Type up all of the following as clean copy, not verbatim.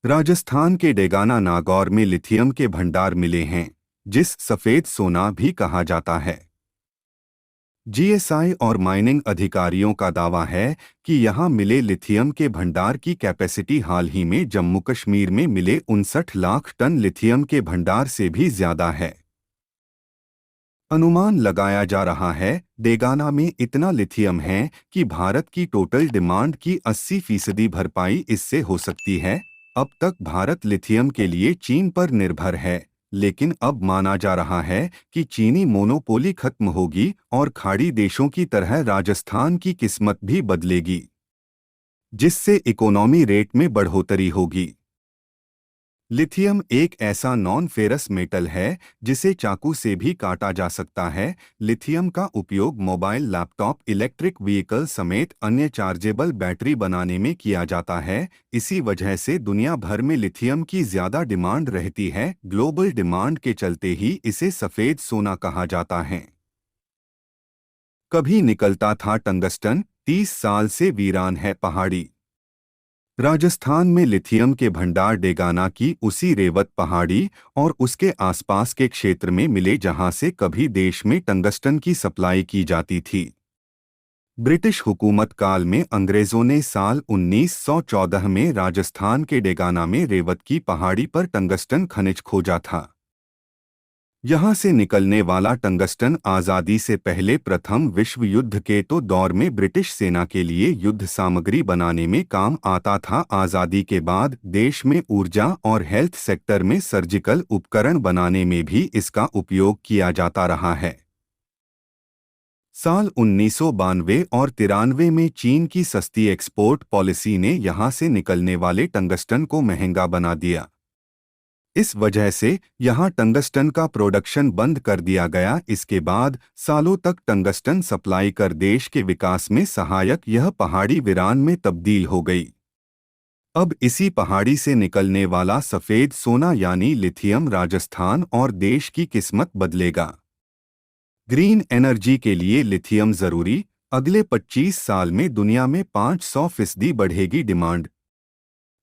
राजस्थान के डेगाना नागौर में लिथियम के भंडार मिले हैं, जिस सफेद सोना भी कहा जाता है। जीएसआई और माइनिंग अधिकारियों का दावा है कि यहां मिले लिथियम के भंडार की कैपेसिटी हाल ही में जम्मू कश्मीर में मिले 59 लाख टन लिथियम के भंडार से भी ज्यादा है। अनुमान लगाया जा रहा है डेगाना में इतना लिथियम है कि भारत की टोटल डिमांड की 80% भरपाई इससे हो सकती है। अब तक भारत लिथियम के लिए चीन पर निर्भर है, लेकिन अब माना जा रहा है कि चीनी मोनोपोली खत्म होगी और खाड़ी देशों की तरह राजस्थान की किस्मत भी बदलेगी, जिससे इकोनॉमी रेट में बढ़ोतरी होगी। लिथियम एक ऐसा नॉन फेरस मेटल है जिसे चाकू से भी काटा जा सकता है। लिथियम का उपयोग मोबाइल, लैपटॉप, इलेक्ट्रिक व्हीकल समेत अन्य चार्जेबल बैटरी बनाने में किया जाता है। इसी वजह से दुनिया भर में लिथियम की ज्यादा डिमांड रहती है। ग्लोबल डिमांड के चलते ही इसे सफेद सोना कहा जाता है। कभी निकलता था टंगस्टन, 30 साल से वीरान है पहाड़ी। राजस्थान में लिथियम के भंडार डेगाना की उसी रेवत पहाड़ी और उसके आसपास के क्षेत्र में मिले जहां से कभी देश में टंगस्टन की सप्लाई की जाती थी। ब्रिटिश हुकूमत काल में अंग्रेजों ने साल 1914 में राजस्थान के डेगाना में रेवत की पहाड़ी पर टंगस्टन खनिज खोजा था। यहां से निकलने वाला टंगस्टन आज़ादी से पहले प्रथम विश्व युद्ध के दौर में ब्रिटिश सेना के लिए युद्ध सामग्री बनाने में काम आता था। आज़ादी के बाद देश में ऊर्जा और हेल्थ सेक्टर में सर्जिकल उपकरण बनाने में भी इसका उपयोग किया जाता रहा है। साल 1992 और 93 में चीन की सस्ती एक्सपोर्ट पॉलिसी ने यहां से निकलने वाले टंगस्टन को महंगा बना दिया। इस वजह से यहां टंगस्टन का प्रोडक्शन बंद कर दिया गया। इसके बाद सालों तक टंगस्टन सप्लाई कर देश के विकास में सहायक यह पहाड़ी वीरान में तब्दील हो गई। अब इसी पहाड़ी से निकलने वाला सफेद सोना यानी लिथियम राजस्थान और देश की किस्मत बदलेगा। ग्रीन एनर्जी के लिए लिथियम जरूरी। अगले 25 साल में दुनिया में 500% बढ़ेगी डिमांड।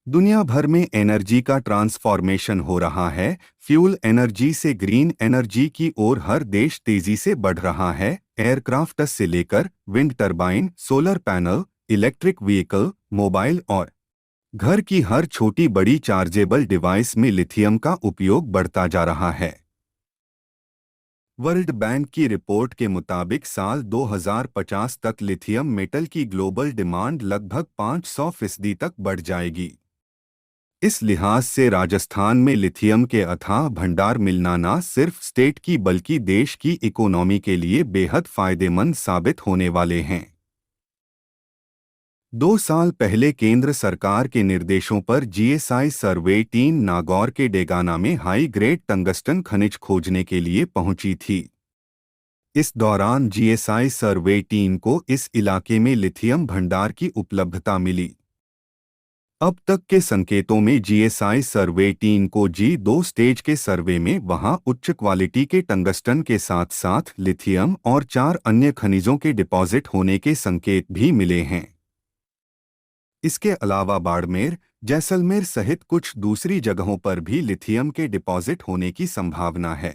दुनिया भर में एनर्जी का ट्रांसफॉर्मेशन हो रहा है। फ्यूल एनर्जी से ग्रीन एनर्जी की ओर हर देश तेजी से बढ़ रहा है। एयरक्राफ्ट से लेकर wind turbine, solar panel, electric vehicle, mobile और घर की हर छोटी बड़ी चार्जेबल डिवाइस में लिथियम का उपयोग बढ़ता जा रहा है। वर्ल्ड बैंक की रिपोर्ट के मुताबिक साल 2050 तक लिथियम मेटल की ग्लोबल डिमांड लगभग 500% तक बढ़ जाएगी। इस लिहाज से राजस्थान में लिथियम के अथाह भंडार मिलना न सिर्फ स्टेट की बल्कि देश की इकोनॉमी के लिए बेहद फायदेमंद साबित होने वाले हैं। 2 साल पहले केंद्र सरकार के निर्देशों पर जीएसआई सर्वे टीम नागौर के डेगाना में हाई ग्रेड टंगस्टन खनिज खोजने के लिए पहुंची थी। इस दौरान जीएसआई सर्वे टीम को इस इलाके में लिथियम भंडार की उपलब्धता मिली। अब तक के संकेतों में जीएसआई सर्वे टीम को G2 स्टेज के सर्वे में वहां उच्च क्वालिटी के टंगस्टन के साथ साथ लिथियम और 4 अन्य खनिजों के डिपॉजिट होने के संकेत भी मिले हैं। इसके अलावा बाड़मेर, जैसलमेर सहित कुछ दूसरी जगहों पर भी लिथियम के डिपॉजिट होने की संभावना है।